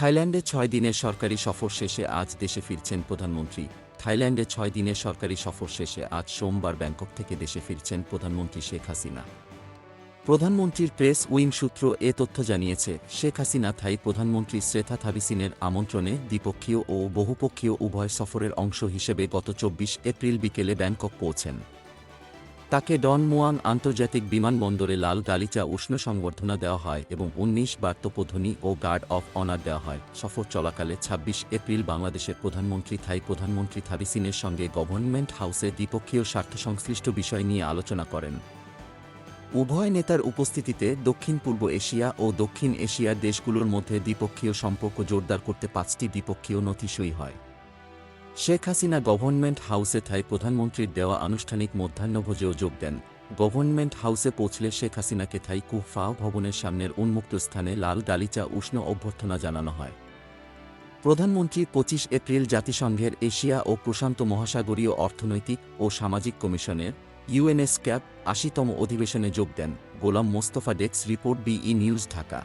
থাইল্যান্ডে ৬ দিনের সরকারি সফর শেষে আজ দেশে ফিরছেন প্রধানমন্ত্রী। থাইল্যান্ডে ৬ দিনের সরকারি সফর শেষে আজ সোমবার ব্যাংকক থেকে দেশে ফিরছেন প্রধানমন্ত্রী শেখ হাসিনা। প্রধানমন্ত্রীর প্রেস উইং সূত্র এ তথ্য জানিয়েছে, শেখ হাসিনা থাই প্রধানমন্ত্রী শ্রেথা থাবিসিনের আমন্ত্রণে দ্বিপক্ষীয় ও বহুপক্ষীয় উভয় সফরের অংশ হিসেবে গত ২৪ এপ্রিল বিকেলে ব্যাংকক পৌঁছেন। তাকে ডন মুয়াং আন্তর্জাতিক বিমানবন্দরে লাল গালিচা উষ্ণ সংবর্ধনা দেওয়া হয় এবং ১৯ বার তোপধ্বনি ও গার্ড অফ অনার দেওয়া হয়। সফর চলাকালে ২৬ এপ্রিল বাংলাদেশের প্রধানমন্ত্রী থাই প্রধানমন্ত্রী থাবিসিনের সঙ্গে গভর্নমেন্ট হাউসে দ্বিপক্ষীয় স্বার্থসংশ্লিষ্ট বিষয় নিয়ে আলোচনা করেন। উভয় নেতার উপস্থিতিতে দক্ষিণ পূর্ব এশিয়া ও দক্ষিণ এশিয়ার দেশগুলোর মধ্যে দ্বিপক্ষীয় সম্পর্ক জোরদার করতে ৫টি দ্বিপক্ষীয় নথি সই হয়। শেখ হাসিনা গভর্নমেন্ট হাউসে থাই প্রধানমন্ত্রীর দেওয়া আনুষ্ঠানিক মধ্যাহ্নভোজেও যোগ দেন। গভর্নমেন্ট হাউসে পৌঁছলে শেখ হাসিনাকে থাই কুফা ভবনের সামনের উন্মুক্ত স্থানে লাল গালিচা উষ্ণ অভ্যর্থনা জানানো হয়। প্রধানমন্ত্রী ২৫ এপ্রিল জাতিসংঘের এশিয়া ও প্রশান্ত মহাসাগরীয় অর্থনৈতিক ও সামাজিক কমিশনের ইউএনএসক্যাপ ৮০তম অধিবেশনে যোগ দেন। Golam Mostafa, desk report, BE news, Dhaka.